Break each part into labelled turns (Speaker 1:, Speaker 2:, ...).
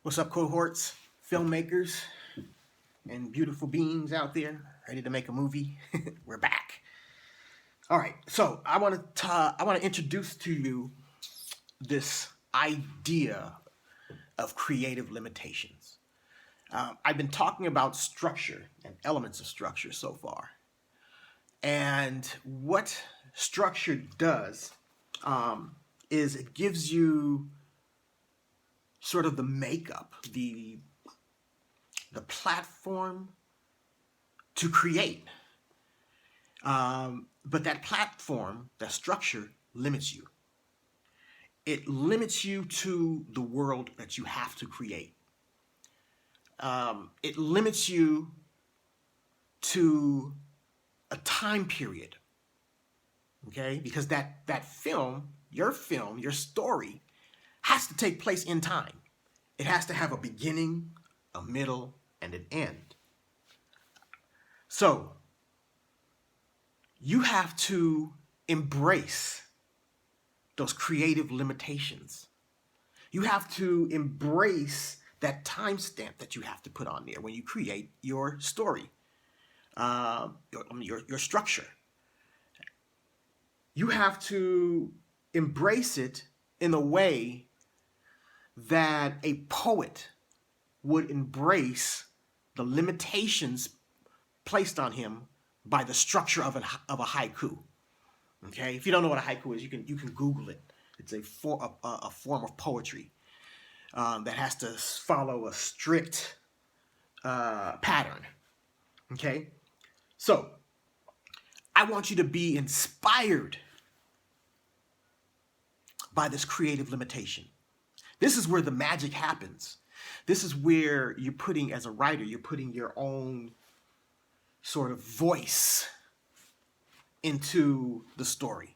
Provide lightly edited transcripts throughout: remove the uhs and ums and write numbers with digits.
Speaker 1: What's up, cohorts, filmmakers, and beautiful beings out there ready to make a movie? We're back. All right, so I want to introduce to you this idea of creative limitations. I've been talking about structure and elements of structure so far, and what structure does is it gives you sort of the makeup, the platform to create. But that platform, that structure, limits you. It limits you to the world that you have to create. It limits you to a time period, okay? Because that film, your story, has to take place in time. It has to have a beginning, a middle, and an end. So you have to embrace those creative limitations. You have to embrace that timestamp that you have to put on there when you create your story, your structure. You have to embrace it in a way that a poet would embrace the limitations placed on him by the structure of a haiku. Okay, if you don't know what a haiku is, you can Google it. It's a form of poetry that has to follow a strict pattern. Okay, so I want you to be inspired by this creative limitation. This is where the magic happens. This is where you're putting, as a writer, you're putting your own sort of voice into the story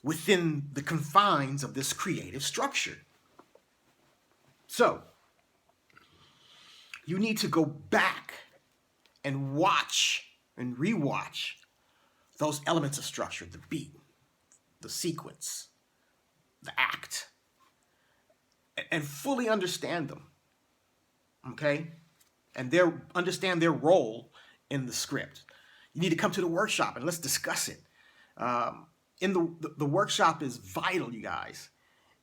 Speaker 1: within the confines of this creative structure. So, you need to go back and watch and rewatch those elements of structure, the beat, the sequence, the act, and fully understand them, okay? And understand their role in the script. You need to come to the workshop and let's discuss it. In the workshop is vital, you guys,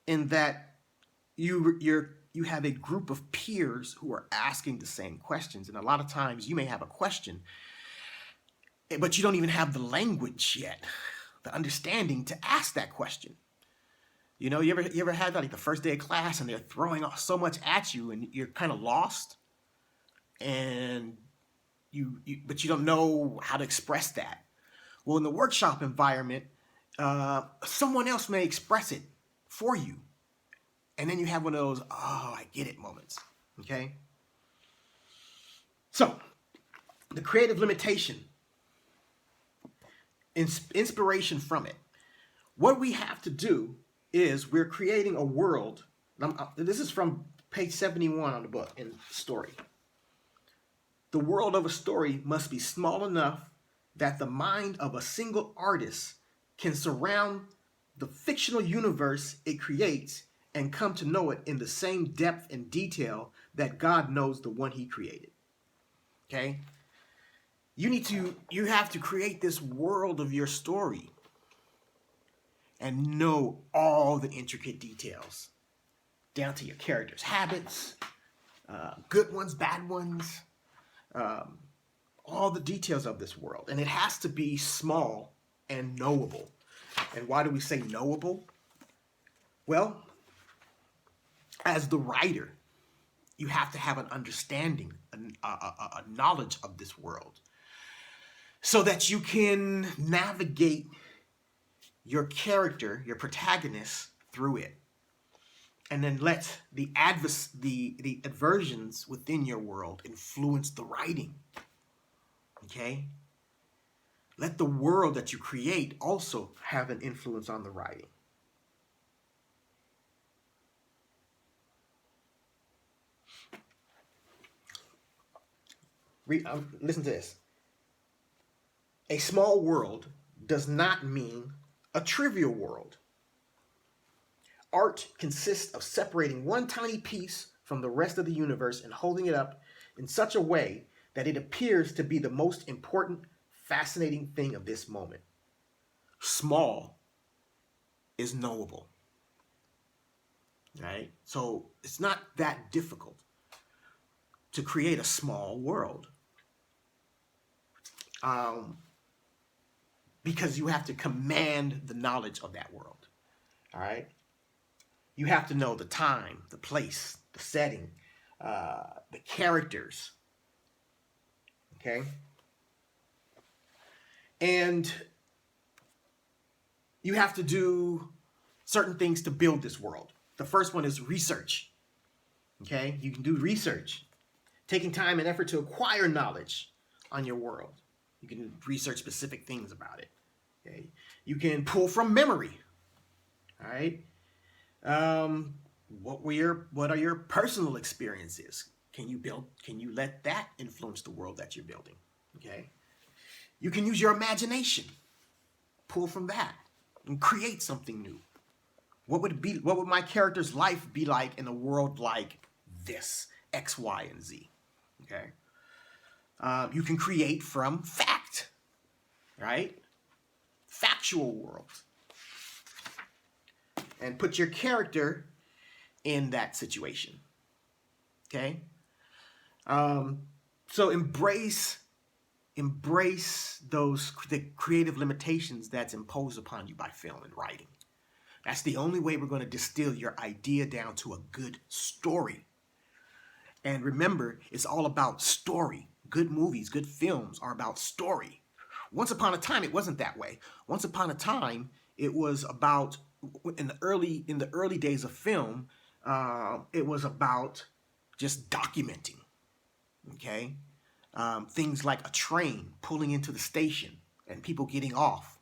Speaker 1: in that you have a group of peers who are asking the same questions, and a lot of times you may have a question, but you don't even have the language yet, the understanding to ask that question. You know, you ever had that, like the first day of class and they're throwing so much at you and you're kind of lost, and but you don't know how to express that. Well, in the workshop environment, someone else may express it for you. And then you have one of those, oh, I get it moments, okay? So, the creative limitation, inspiration from it. What we have to do is we're creating a world. This is from page 71 on the book in story. The world of a story must be small enough that the mind of a single artist can surround the fictional universe it creates and come to know it in the same depth and detail that God knows the one he created. Okay? You have to create this world of your story and know all the intricate details, down to your characters' habits, good ones, bad ones, all the details of this world. And it has to be small and knowable. And why do we say knowable? Well, as the writer, you have to have an understanding, a knowledge of this world, so that you can navigate your character, your protagonist, through it. And then let the adversions within your world influence the writing. Okay? Let the world that you create also have an influence on the writing. Listen to this. A small world does not mean a trivial world. Art consists of separating one tiny piece from the rest of the universe and holding it up in such a way that it appears to be the most important, fascinating thing of this moment. Small is knowable. Right? So it's not that difficult to create a small world. Because you have to command the knowledge of that world. All right? You have to know the time, the place, the setting, the characters. Okay? And you have to do certain things to build this world. The first one is research. Okay? You can do research, taking time and effort to acquire knowledge on your world. You can research specific things about it. Okay? You can pull from memory. All right? What are your personal experiences? Can you let that influence the world that you're building? Okay? You can use your imagination. Pull from that and create something new. What would my character's life be like in a world like this? X, Y, and Z. Okay? You can create from fact. Right? Factual world. And put your character in that situation. Okay? So embrace the creative limitations that's imposed upon you by film and writing. That's the only way we're going to distill your idea down to a good story. And remember, it's all about story. Good movies, good films are about story. Once upon a time, it wasn't that way. Once upon a time, it was about, in the early days of film, it was about just documenting. Okay? Things like a train pulling into the station and people getting off.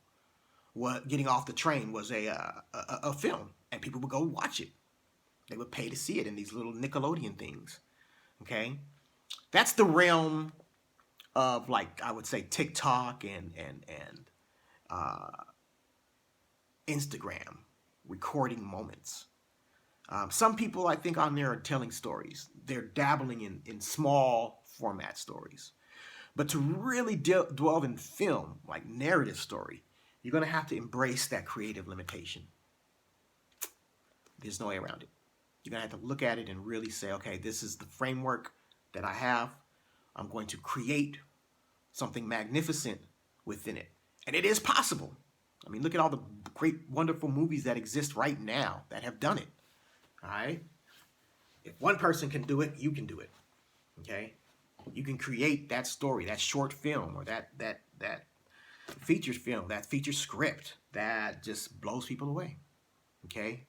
Speaker 1: Getting off the train was a film, and people would go watch it. They would pay to see it in these little Nickelodeon things. Okay? That's the realm of, like, I would say TikTok and Instagram, recording moments. Some people, I think, on there are telling stories. They're dabbling in small format stories. But to really delve in film, like narrative story, you're going to have to embrace that creative limitation. There's no way around it. You're going to have to look at it and really say, okay, this is the framework that I have. I'm going to create something magnificent within it. And it is possible. I mean, look at all the great, wonderful movies that exist right now that have done it. All right? If one person can do it, you can do it. Okay? You can create that story, that short film, or that feature film, that feature script that just blows people away. Okay?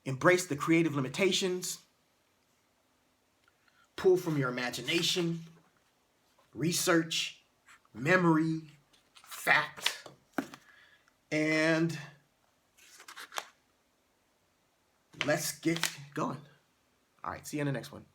Speaker 1: Embrace the creative limitations. Pull from your imagination, research, memory, fact, and let's get going. All right, see you in the next one.